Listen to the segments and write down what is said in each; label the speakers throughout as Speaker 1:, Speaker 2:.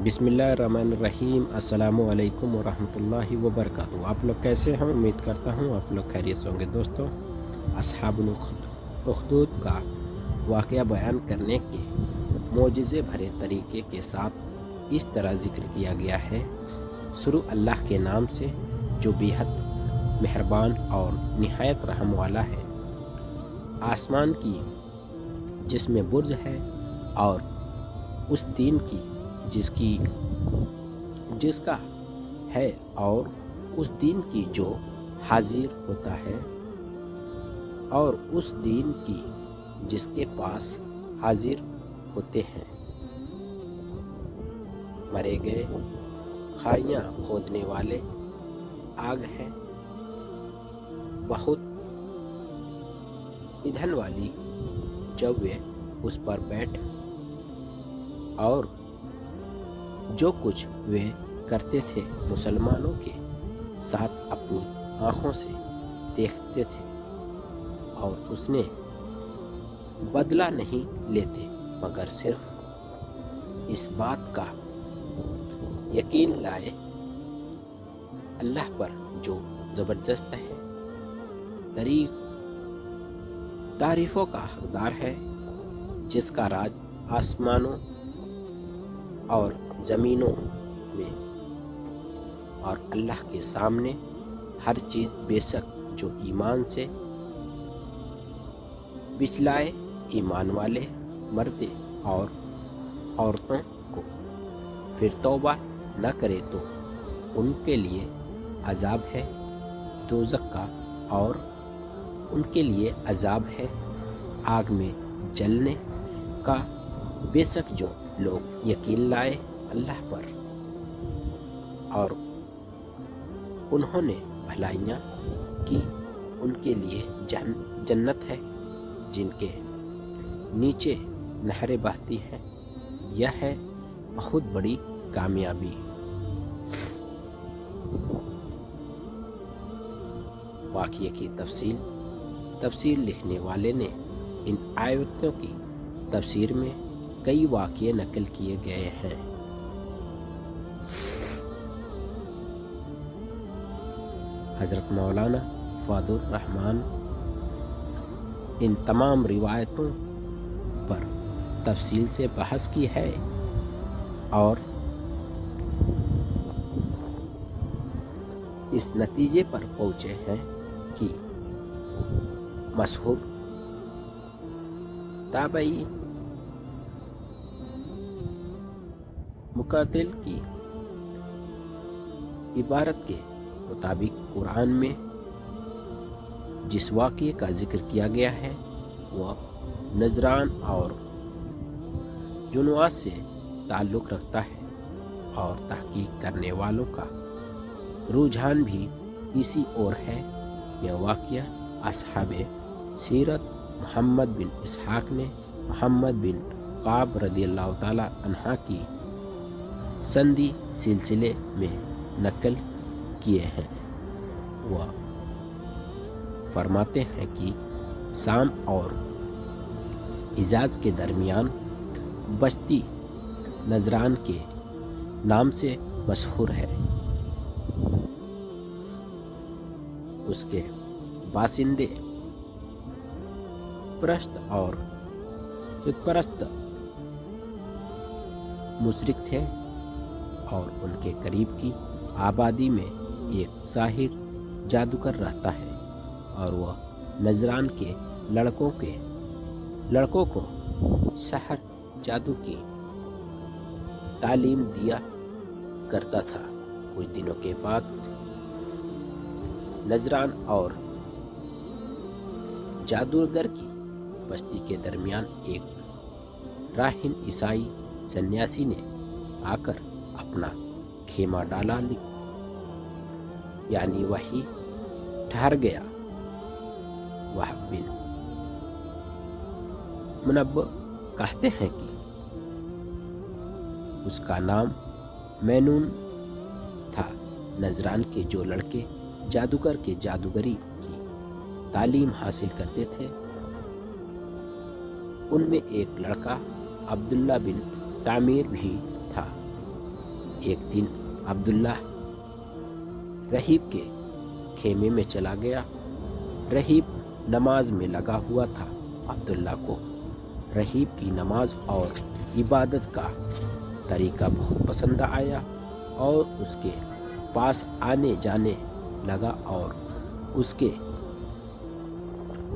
Speaker 1: بسم اللہ الرحمن الرحیم۔ السلام علیکم ورحمۃ اللہ وبرکاتہ۔ آپ لوگ کیسے ہیں؟ امید کرتا ہوں آپ لوگ خیریت سے ہوں گے۔ دوستوں، اصحاب الاخدود کا واقعہ بیان کرنے کے معجزے بھرے طریقے کے ساتھ اس طرح ذکر کیا گیا ہے: شروع اللہ کے نام سے جو بےحد مہربان اور نہایت رحم والا ہے۔ آسمان کی جس میں برج ہے، اور اس دین کی جس کا ہے، اور اس دین کی جو حاضر ہوتا ہے، اور اس دین کی جس کے پاس حاضر ہوتے ہیں۔ مرے گئے خائیاں کھودنے والے آگ ہے، بہت ایندھن والی، جب وہ اس پر بیٹھ اور جو کچھ وہ کرتے تھے مسلمانوں کے ساتھ اپنی آنکھوں سے دیکھتے تھے، اور اس نے بدلہ نہیں لیتے مگر صرف اس بات کا یقین لائے اللہ پر جو زبردست ہے، تعریفوں کا حقدار ہے، جس کا راج آسمانوں اور زمینوں میں، اور اللہ کے سامنے ہر چیز بے شک جو ایمان سے بچلائے ایمان والے مرد اور عورتوں کو پھر توبہ نہ کرے تو ان کے لیے عذاب ہے دوزخ کا، اور ان کے لیے عذاب ہے آگ میں جلنے کا۔ بے شک جو لوگ یقین لائے اللہ پر اور انہوں نے بھلائیاں کی، ان کے لیے جنت ہے جن کے نیچے نہریں بہتی ہیں، یہ ہے بہت بڑی کامیابی۔ واقعے کی تفسیر لکھنے والے نے ان آیتوں کی تفسیر میں کئی واقعے نقل کیے گئے ہیں۔ حضرت مولانا فضل الرحمن ان تمام روایتوں پر تفصیل سے بحث کی ہے، اور اس نتیجے پر پہنچے ہیں کہ مشہور تابعی مقاتل کی عبارت کے مطابق قرآن میں جس واقعے کا ذکر کیا گیا ہے وہ نجران اور جنوات سے تعلق رکھتا ہے، اور تحقیق کرنے والوں کا رجحان بھی اسی اور ہے۔ یہ واقعہ اصحاب سیرت محمد بن اسحاق نے محمد بن کعب رضی اللہ تعالی عنہ کی سندی سلسلے میں نقل کیے ہیں۔ وہ فرماتے ہیں کہ شام اور حجاز کے درمیان بستی نجران کے نام سے مشہور ہے۔ اس کے باشندے پرست اور بت پرست مشرک تھے، اور ان کے قریب کی آبادی میں ایک ساحر جادوگر رہتا ہے، اور وہ نجران کے لڑکوں کو سحر جادو کی تعلیم دیا کرتا تھا۔ کچھ دنوں کے بعد نجران اور جادوگر کی بستی کے درمیان ایک راہن عیسائی سنیاسی نے آ کر اپنا خیمہ ڈالا، یعنی وہی ٹھہر گیا۔ وہب بن منبع کہتے ہیں کہ اس کا نام مینون تھا۔ نجران کے جو لڑکے جادوگر کے جادوگری کی تعلیم حاصل کرتے تھے، ان میں ایک لڑکا عبداللہ بن تعمیر بھی تھا۔ ایک دن عبداللہ رہیب کے خیمے میں چلا گیا۔ رہیب نماز میں لگا ہوا تھا۔ عبداللہ کو رہیب کی نماز اور عبادت کا طریقہ بہت پسند آیا اور اس کے پاس آنے جانے لگا اور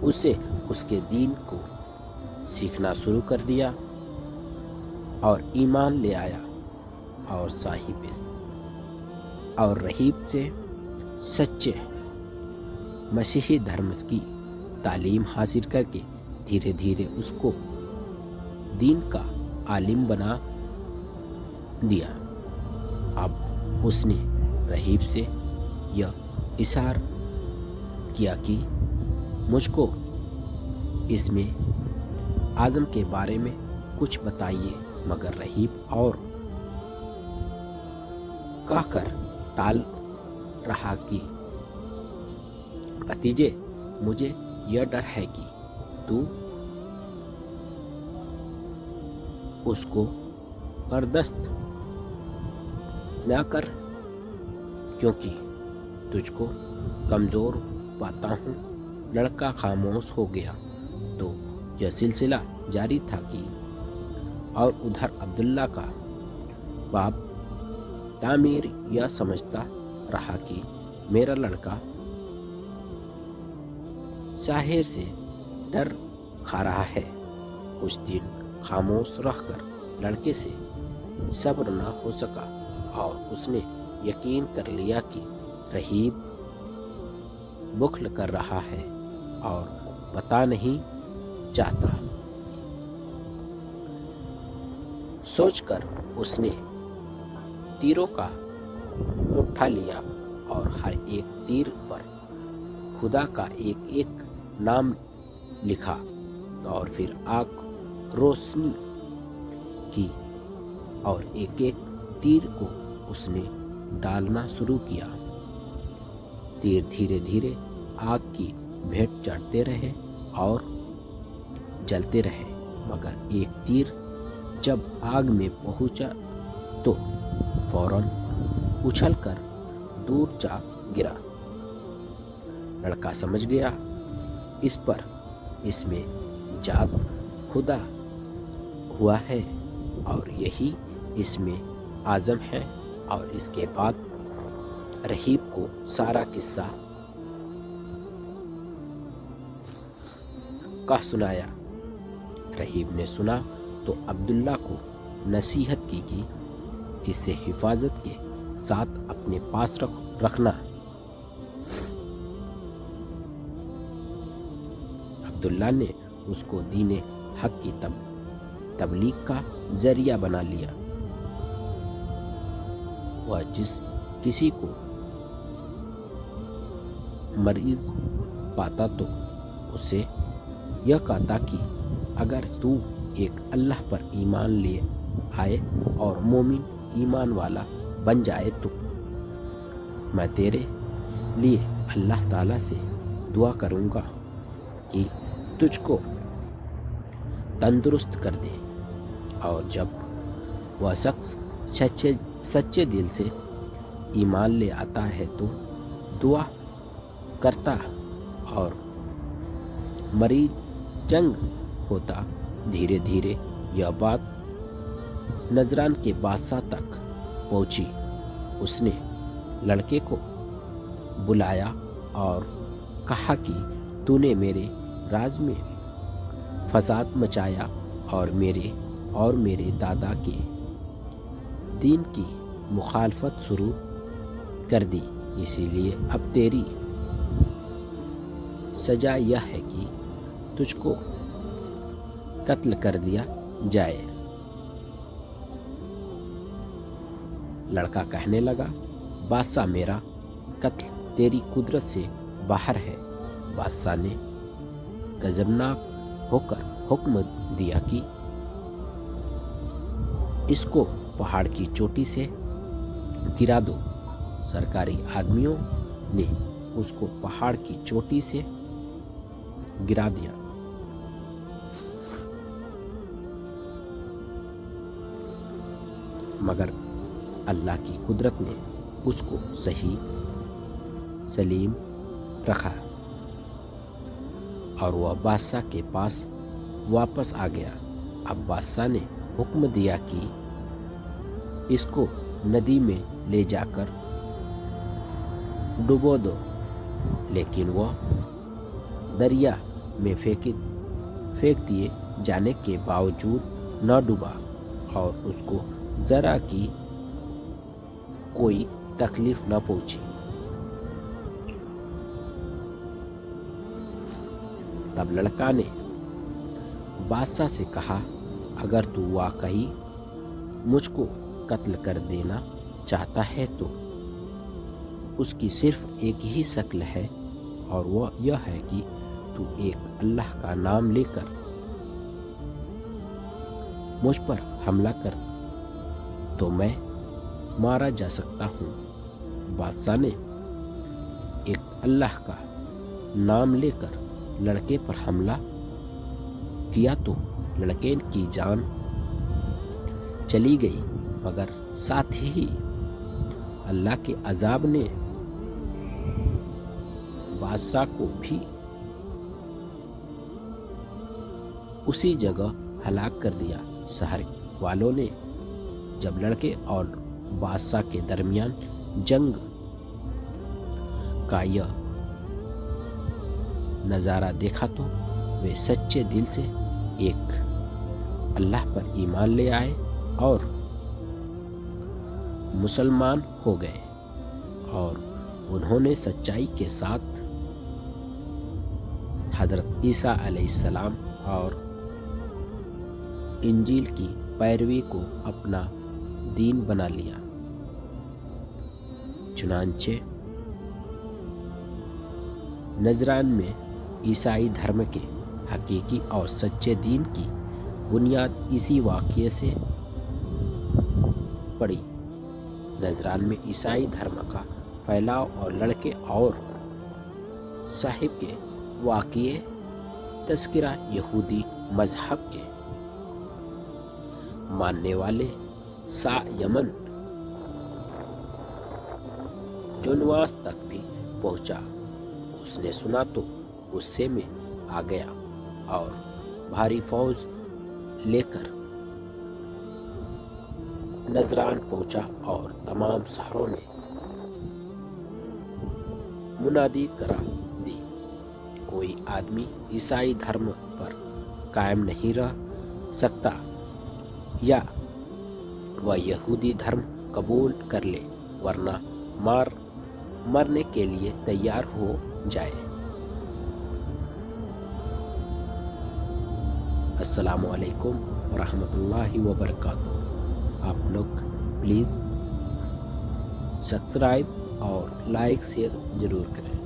Speaker 1: اسے اس کے دین کو سیکھنا شروع کر دیا اور ایمان لے آیا اور رہیب سے سچے مسیحی دھرم کی تعلیم حاصل کر کے دھیرے دھیرے اس کو دین کا عالم بنا دیا۔ اب اس نے رہیب سے یہ اصرار کیا کہ مجھ کو اس میں اعظم کے بارے میں کچھ بتائیے، مگر رہیب اور کہہ کر ٹال رہا کہ بھتیجے، مجھے یہ ڈر ہے کہ تو اس کو برداشت نہ کر، کیونکہ تجھ کو کمزور پاتا ہوں۔ لڑکا خاموش ہو گیا۔ تو یہ سلسلہ جاری تھا کہ اور ادھر عبداللہ کا باپ تعمیر یہ سمجھتا رہا کہ میرا لڑکا ساحر سے ڈر کھا رہا ہے۔ کچھ دن خاموش رہ کر لڑکے سے صبر نہ ہو سکا اور اس نے یقین کر لیا کہ رہیب بخل کر رہا ہے اور بتا نہیں چاہتا۔ سوچ کر اس نے تیروں کا مٹھا لیا اور ہر ایک تیر پر خدا کا ایک ایک نام لکھا اور پھر آنکھ روشنی کی اور ایک ایک تیر کو اس نے ڈالنا شروع کیا۔ تیر دھیرے دھیرے آگ کی بھیٹ چڑھتے رہے اور جلتے رہے، مگر ایک تیر جب آگ میں پہنچا تو فوراً اچھل کر دور جا گرا۔ لڑکا سمجھ گیا اس میں جات خدا ہوا ہے اور یہی اس میں اعظم ہے، اور اس کے بعد رہیب کو سارا قصہ کہہ سنایا۔ رہیب نے سنا تو عبداللہ کو نصیحت کی کہ اسے حفاظت کے ساتھ اپنے پاس رکھنا۔ عبداللہ نے اس کو دین حق کی تبلیغ کا ذریعہ بنا لیا۔ وہ جس کسی کو مریض پاتا تو اسے یہ کہتا کہ اگر تو ایک اللہ پر ایمان لے آئے اور مومن ایمان والا بن جائے تو میں تیرے لیے اللہ تعالیٰ سے دعا کروں گا کہ تجھ کو تندرست کر دے۔ اور جب وہ شخص سچے دل سے ایمان لے آتا ہے تو دعا کرتا اور مریض چنگ ہوتا۔ دھیرے دھیرے یہ بات نجران کے بادشاہ تک پہنچی۔ اس نے لڑکے کو بلایا اور کہا کہ تو نے میرے راج میں فساد مچایا اور میرے دادا کے دین کی مخالفت شروع کر دی، اسی لیے اب تیری سزا یہ ہے کہ تجھ کو قتل کر دیا جائے۔ لڑکا کہنے لگا، بادشاہ، میرا قتل تیری قدرت سے باہر ہے۔ بادشاہ نے غضبناک ہو کر حکم دیا کہ اس کو پہاڑ کی چوٹی سے گرا دو۔ سرکاری آدمیوں نے اس کو پہاڑ کی چوٹی سے گرا دیا۔ مگر اللہ کی قدرت نے اس کو صحیح سلیم رکھا اور وہ بادشاہ کے پاس واپس آ گیا۔ اب بادشاہ نے حکم دیا کہ اس کو ندی میں لے جا کر ڈبو دو، لیکن وہ دریا میں پھینک دیے جانے کے باوجود نہ ڈوبا اور اس کو ذرا کی کوئی تکلیف نہ پہنچی۔ تب لڑکا نے بادشاہ سے کہا، اگر تو واقعی مجھ کو قتل کر دینا چاہتا ہے تو اس کی صرف ایک ہی شکل ہے، اور وہ یہ ہے کہ تو ایک اللہ کا نام لے کر مجھ پر حملہ کر تو میں مارا جا سکتا ہوں۔ بادشاہ نے ایک اللہ کا نام لے کر لڑکے پر حملہ کیا تو لڑکے کی جان چلی گئی، مگر ساتھ ہی اللہ کے عذاب نے بادشاہ کو بھی اسی جگہ ہلاک کر دیا۔ شہر والوں نے جب لڑکے اور بادشاہ کے درمیان جنگ کا یہ نظارہ دیکھا تو وہ سچے دل سے ایک اللہ پر ایمان لے آئے اور مسلمان ہو گئے، اور انہوں نے سچائی کے ساتھ حضرت عیسیٰ علیہ السلام اور انجیل کی پیروی کو اپنا دین بنا لیا۔ چنانچہ نجران میں عیسائی دھرم کے حقیقی اور سچے دین کی بنیاد اسی واقعے سے پڑی۔ نجران میں عیسائی دھرم کا پھیلاؤ اور لڑکے اور صاحب کے واقعے تذکرہ یہودی مذہب کے ماننے والے یمن جونواس تک بھی پہنچا۔ اس نے سنا تو غصے میں آ گیا اور بھاری فوج لے کر نجران پہنچا، اور تمام شہروں نے منادی کرا دی، کوئی آدمی عیسائی دھرم پر قائم نہیں رہ سکتا، یا وہ یہودی دھرم قبول کر لے، ورنہ مرنے کے لیے تیار ہو جائے۔ السلام علیکم ورحمۃ اللہ وبرکاتہ۔ آپ لوگ پلیز سبسکرائب اور لائک شیئر ضرور کریں۔